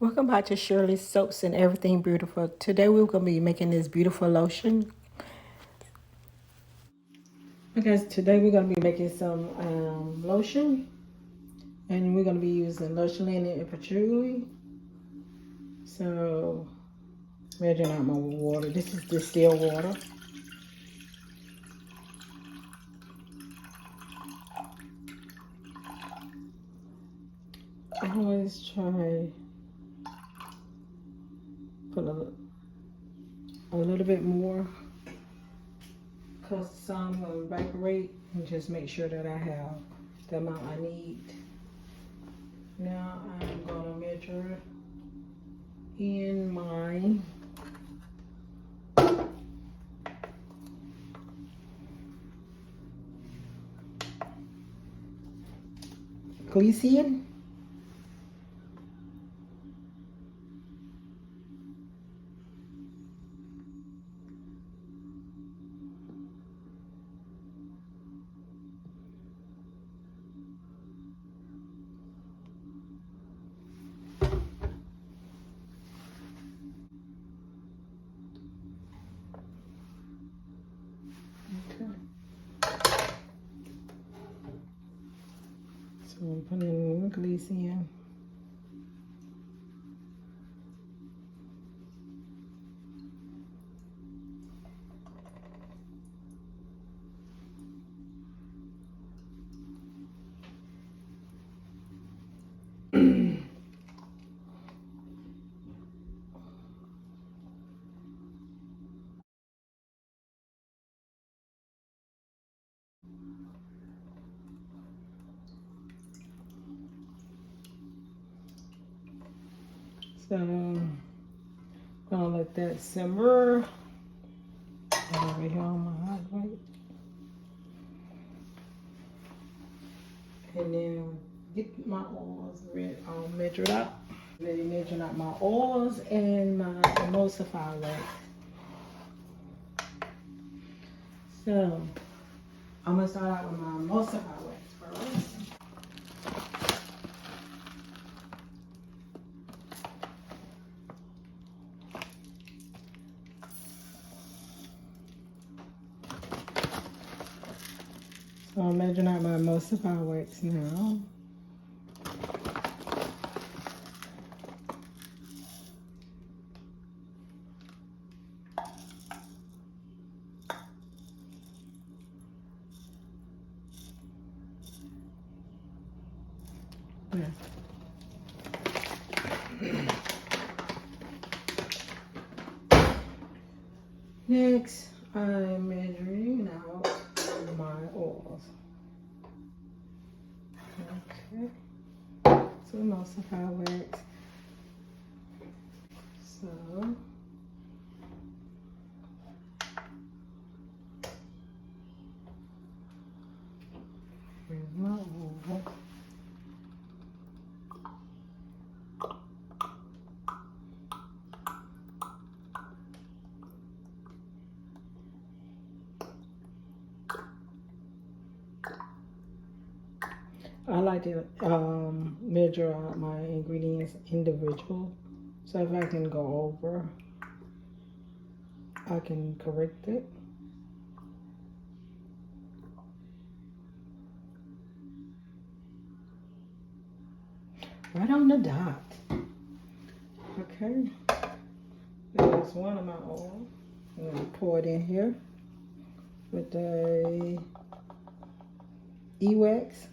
Welcome back to Shirley's Soaps and Everything Beautiful. Today we're going to be making this beautiful lotion. Okay, today we're going to be making some lotion. And we're going to be using Lush Linen Patchouli. So, measuring out my water. This is distilled water. I always try put a little bit more because some will evaporate, and just make sure that I have the amount I need. Now I'm going to measure in my glycerin. So I'm putting in glycerin. So I'm gonna let that simmer over here on my hot plate. And then get my oils ready, all measured out. Ready measuring out my oils and my emulsifier wax. So I'm gonna start out with my emulsifier wax first. So I'm measuring out my emulsifier wax now. Yeah. Next, I'm measuring out my oils. Okay. So emulsifier wax. So here's my oil. I like to measure out my ingredients individual. So if I can go over, I can correct it. Right on the dot. Okay. There's one of my oil. I'm going to pour it in here with the E-Wax.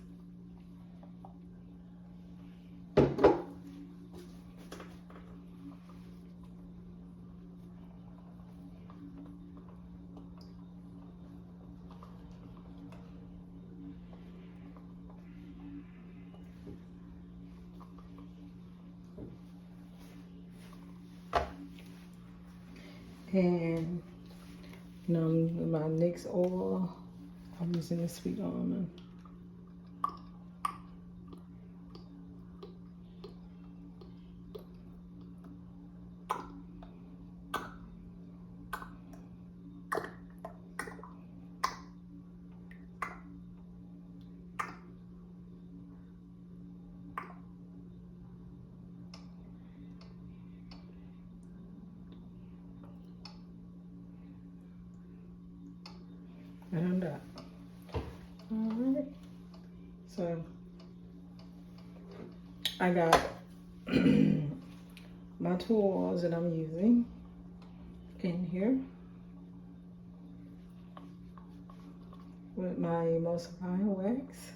And my next oil, I'm using the sweet almond. I got my two oils that I'm using in here with my emulsifying wax.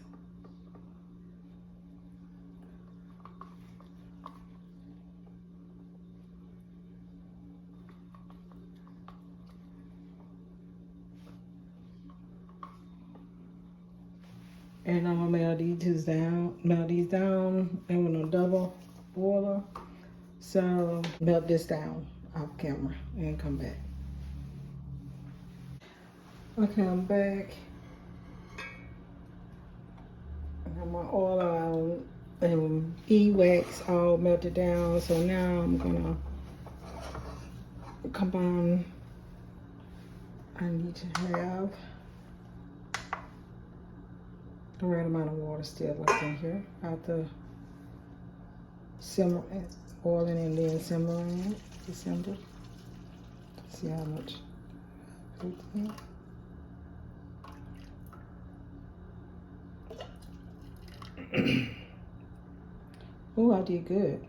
And I'm gonna melt these down, and with a double boiler. So melt this down off camera and come back. Okay, I'm back. I got my oil out and e-wax all melted down. So now I'm gonna combine. I need to have the right amount of water still left in here after simmering, boiling and then simmering it. See how much. Oh, I did good.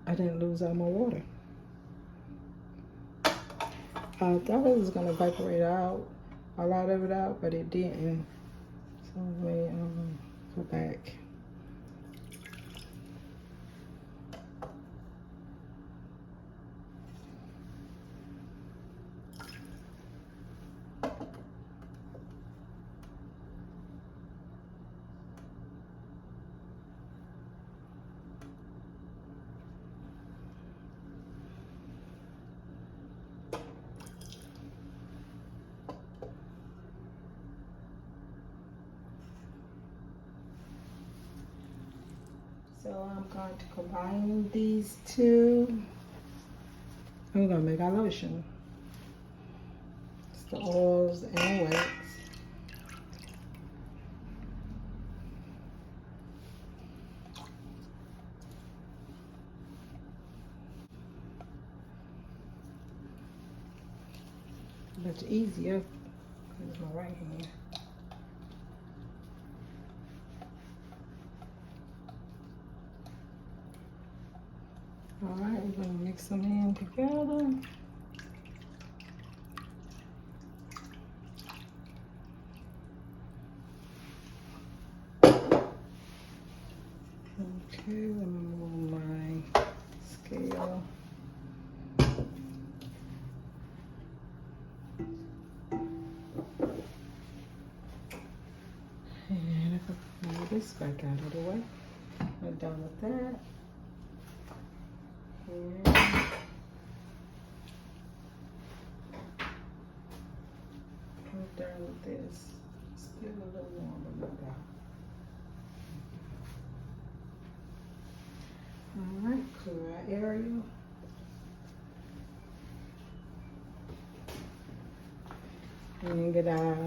I didn't lose all my water. I thought it was gonna evaporate out, a lot of it out, but it didn't. So let me go back. So I'm going to combine these two. I'm gonna make our lotion. It's the oils and wax. Much easier with my right hand. All right, we're gonna mix them in together. Okay, let me move my scale. And if I move this back out of the way, we're done with that. And I'm done with this. Still a little warm, but not that. All right, clear our area. And get our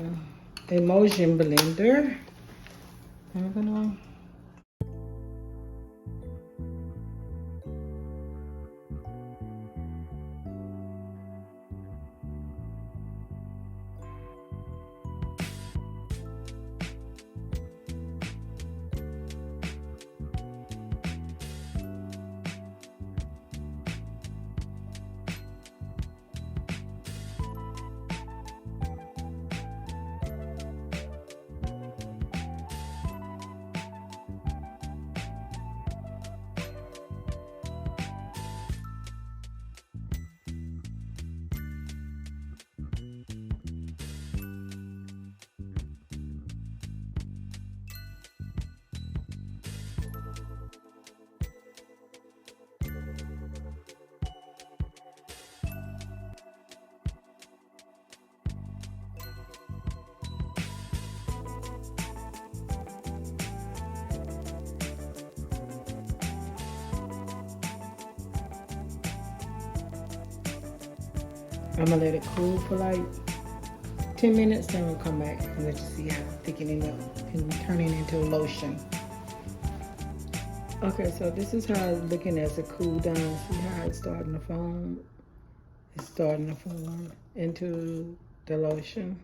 emulsion blender. I'm gonna let it cool for like 10 minutes, then we'll come back and let you see how it's thickening up and turning into a lotion. Okay, so this is how it's looking as it cool down. See how it's starting to foam? It's starting to form into the lotion.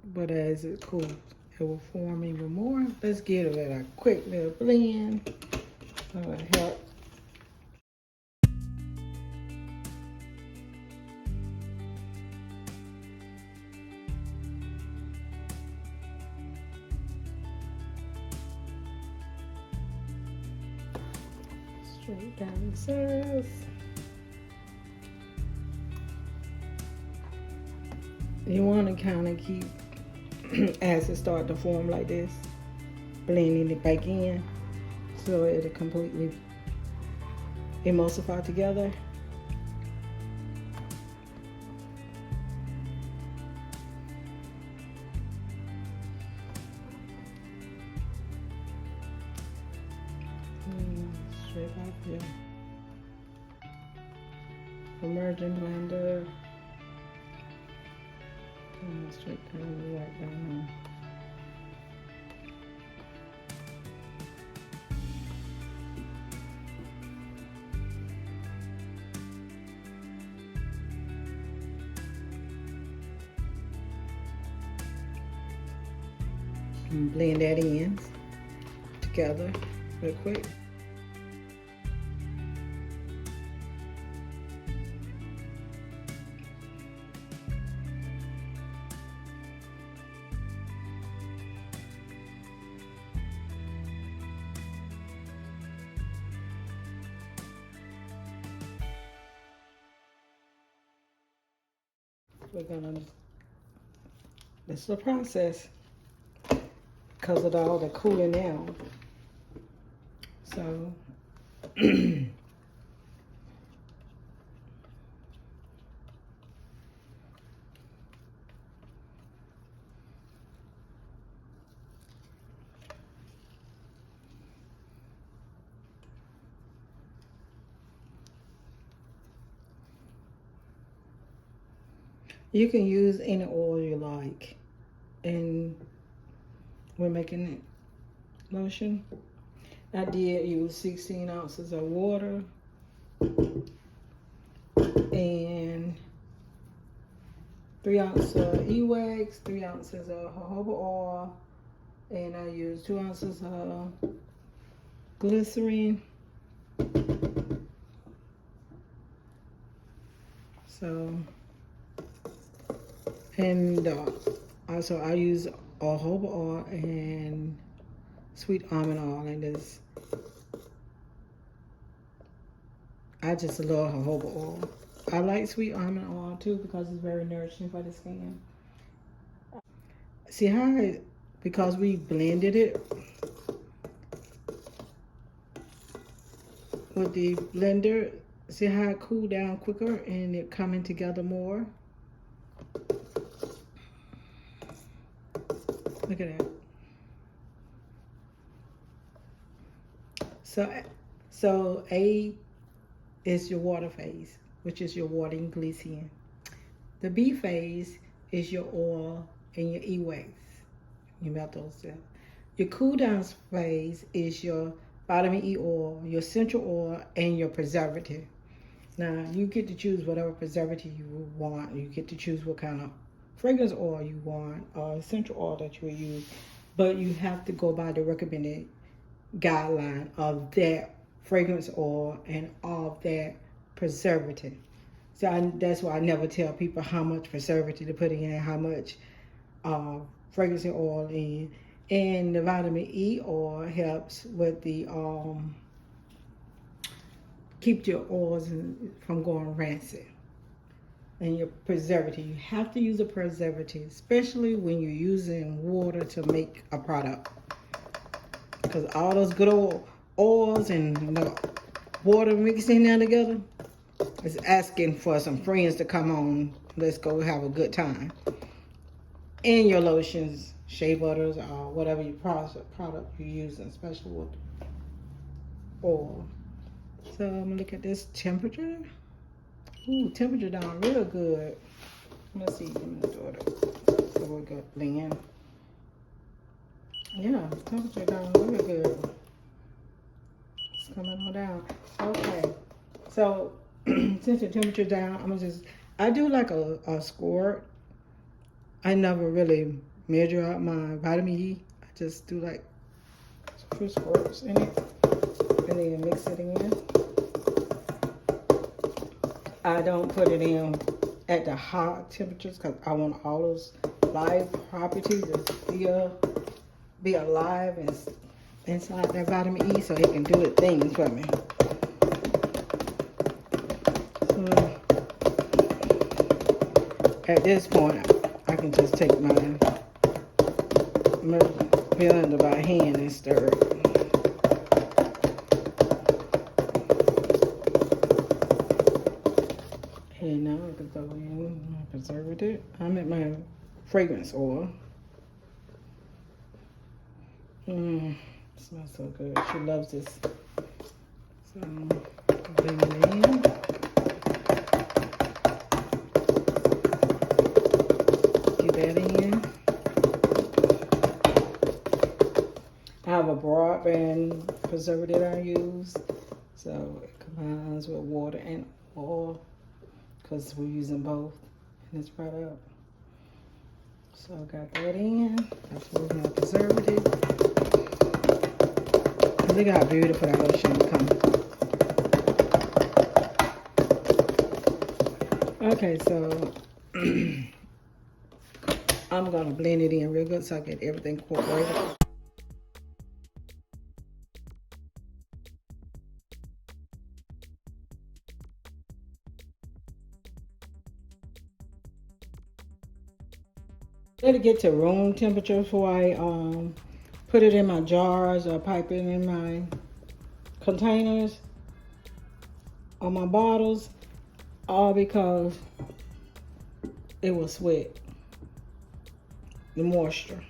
but as it cools, it will form even more. Let's give it a quick little blend. That will help. Straight down the surface. You want to kind of keep, as it starts to form like this, blending it back in so it'll completely emulsify together. Straight off here. Emerging blender. Straight down, right down there. And blend that in together real quick. We're gonna, this is the process because of all the cooling down. So you can use any oil you like, and we're making lotion. I did use 16 ounces of water and 3 ounces of e-wax, 3 ounces of jojoba oil, and I used 2 ounces of glycerin. So, and also I use jojoba oil and sweet almond oil in this. I just love jojoba oil. I like sweet almond oil too because it's very nourishing for the skin. See how because we blended it with the blender, see how it cooled down quicker and it coming together more? Look at that. So A is your water phase, which is your water and glycerin. The B phase is your oil and your e-wax. You melt those down. Your cool down phase is your vitamin E oil, your essential oil, and your preservative. Now, you get to choose whatever preservative you want. You get to choose what kind of fragrance oil you want or essential oil that you will use. But you have to go by the recommended guideline of that fragrance oil and of that preservative. So that's why I never tell people how much preservative to put in, how much fragrance oil in. And the vitamin E oil helps with the keep your oils from going rancid. And your preservative, you have to use a preservative, especially when you're using water to make a product, because all those good old oils and the water mixing there together is asking for some friends to come on. Let's go have a good time. And your lotions, shea butters, or whatever your product you're using, especially with oil. So I'm gonna look at this temperature. Ooh, temperature down real good. Let's see, let me do it. So we got blend. Yeah, temperature down real good. It's coming on down. Okay, so since the temperature down, I do like a squirt. I never really measure out my vitamin E. I just do like 2 squirts in it and then mix it in. I don't put it in at the hot temperatures because I want all those live properties to be alive and inside that vitamin E so it can do its things for me. So at this point, I can just take my blender by hand and stir it. And now I can throw in my preservative. I'm at my fragrance oil. It smells so good. She loves this. So, bring it in. Get that in. I have a broadband preservative I use. So, it combines with water and oil because we're using both in this product. So, I got that in. That's what we have preservative. Look how beautiful that lotion becomes. Okay, so I'm gonna blend it in real good so I get everything incorporated. Let it get to room temperature before I put it in my jars or pipe it in my containers or my bottles, all because it will sweat the moisture.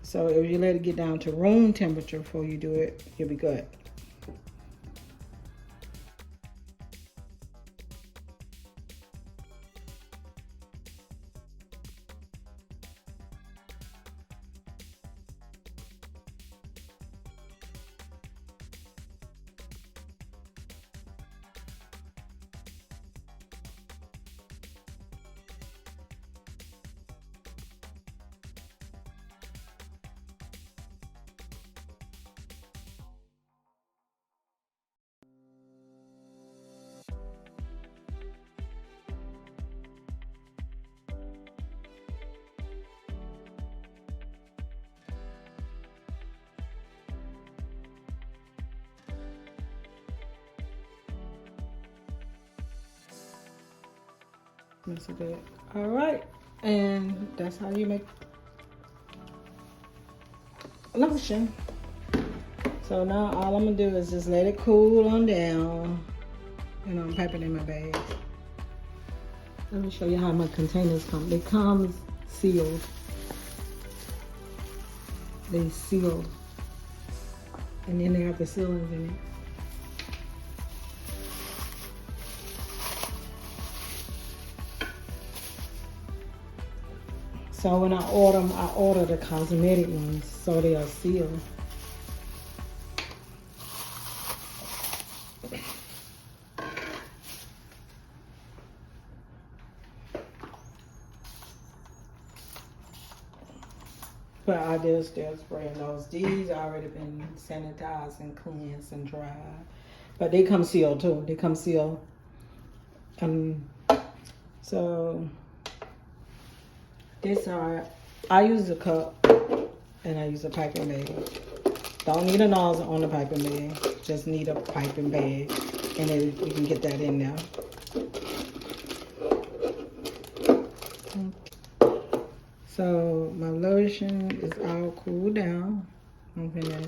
So if you let it get down to room temperature before you do it, you'll be good. That's good. All right, and that's how you make lotion. So now all I'm gonna do is just let it cool on down, and I'm piping in my bag. Let me show you how my containers come. They come sealed. They sealed, and then they have the sealings in it. So when I order the cosmetic ones, so they are sealed. But I did still spraying those. These already been sanitized and cleansed and dried. But they come sealed too. They come sealed. So this I use a cup and I use a piping bag. Don't need a nozzle on the piping bag. Just need a piping bag, and then you can get that in there. So my lotion is all cooled down. I'm gonna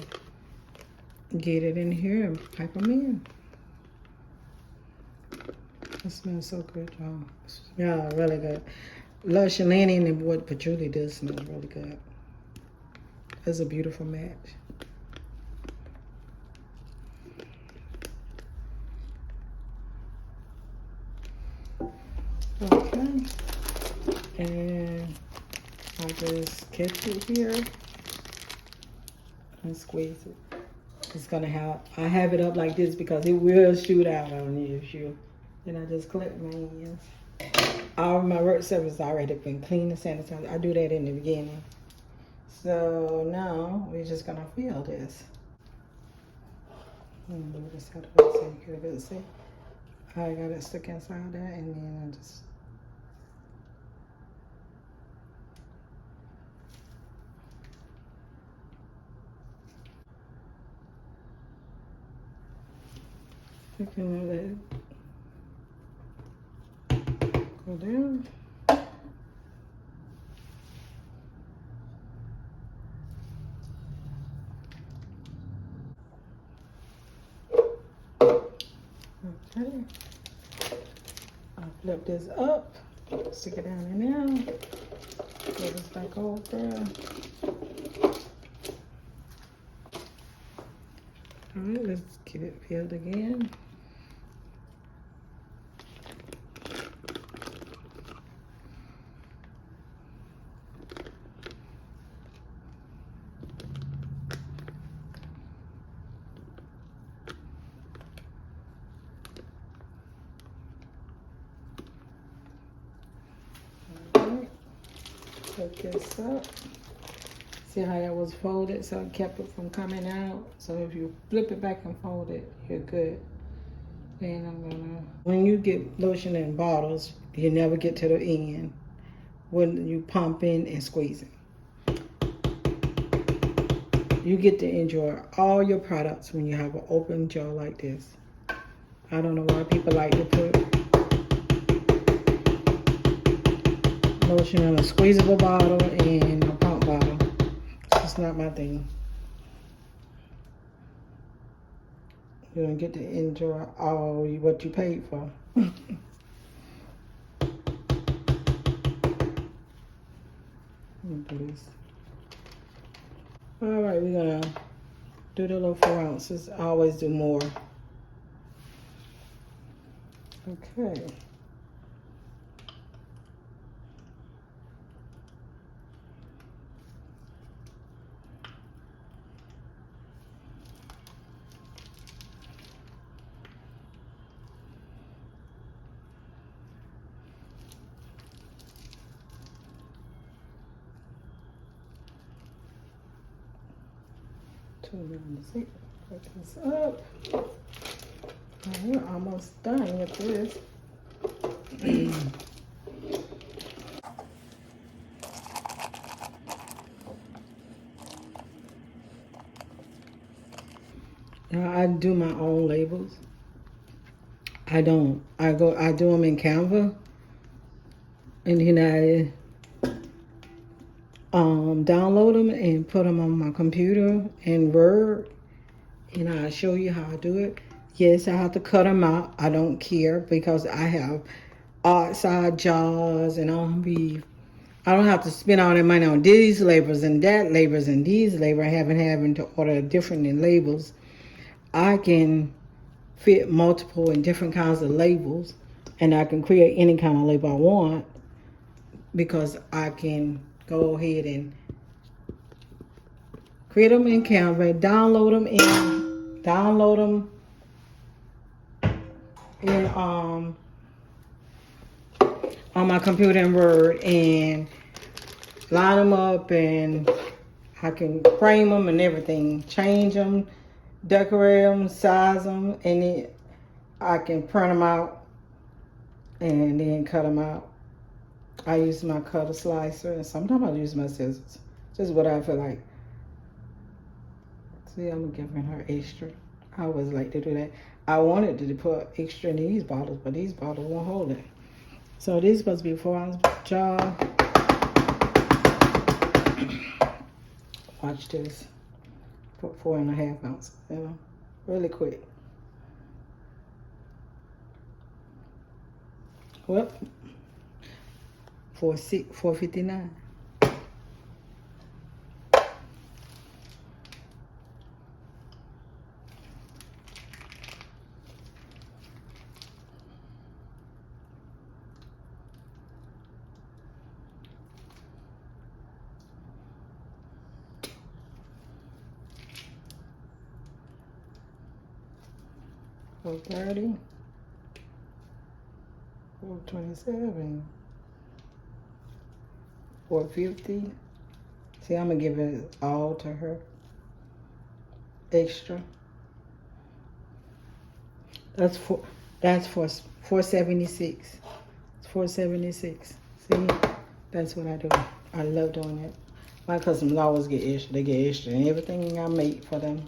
get it in here and pipe them in. It smells so good, y'all. Yeah, really good. Lush Linen and what Patchouli does smells really good. It's a beautiful match. Okay, and I just catch it here and squeeze it. It's gonna have, I have it up like this because it will shoot out on you. Then I just clip my hands. All of my work surface already been cleaned and sanitized. I do that in the beginning. So now we're just gonna fill this. I'm gonna do this out of it so you get a good see. I got it stuck inside there, and then I just let it go down. Okay. I'll flip this up, stick it down in there, put this back over. Alright, let's get it filled again. Alright, put this up. See how that was folded, so it kept it from coming out. So if you flip it back and fold it, you're good. Then I'm gonna, when you get lotion in bottles, you never get to the end when you pumping and squeezing. You get to enjoy all your products when you have an open jar like this. I don't know why people like to put lotion in a squeezable bottle and a pump bottle. It's not my thing. You don't get to enjoy all what you paid for. Please. All right, we're gonna do the little 4 ounces. I always do more. Okay. Put this up. And we're almost done with this. Now I do my own labels. I do them in Canva, and then I download them and put them on my computer in Word, and I'll show you how I do it. Yes, I have to cut them out. I don't care because I have outside jars, and I don't have to spend all that money on these labels and that labels and these labels, having to order different labels. I can fit multiple and different kinds of labels, and I can create any kind of label I want because I can go ahead and create them in Canva, download them in on my computer in Word, and line them up, and I can frame them and everything, change them, decorate them, size them, and then I can print them out and then cut them out. I use my cutter slicer, and sometimes I use my scissors, just what I feel like. See, I'm giving her extra. I always like to do that. I wanted to put extra in these bottles, but these bottles won't hold it. So this is supposed to be a 4 ounce jar. Watch this. Put 4.5 ounces, really quick. Well, $4.59. $4.30. $4.27. $4.50. See, I'm gonna give it all to her. Extra. That's for $4.76. It's $4.76. See, that's what I do. I love doing it. My customers always get extra. They get extra and everything I make for them.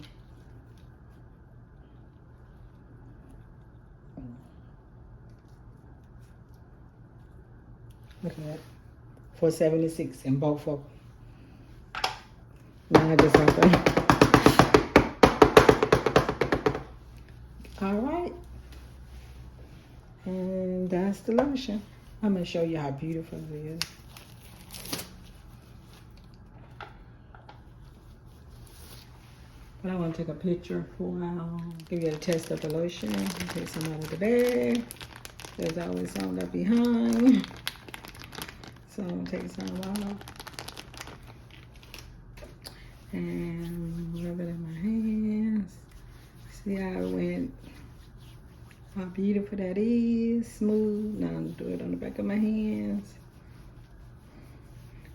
Look at that. $4.76 in both of them. Now I just have to. All right. And that's the lotion. I'm going to show you how beautiful it is. But I want to take a picture for give you a test of the lotion. Take some out of the bag. There's always some left behind. So I'm going to take some out. And rub it in my hands. See how it went. How beautiful that is. Smooth. Now I'm going to do it on the back of my hands.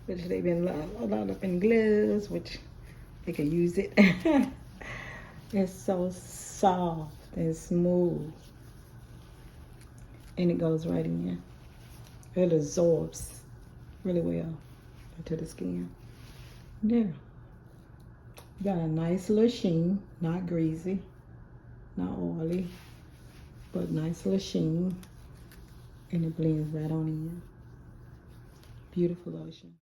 Which they've been a lot up in gloves, which they can use it. It's so soft and smooth. And it goes right in. It absorbs really well into the skin. Yeah. Got a nice little sheen, not greasy, not oily, but nice little sheen. And it blends right on in. Beautiful lotion.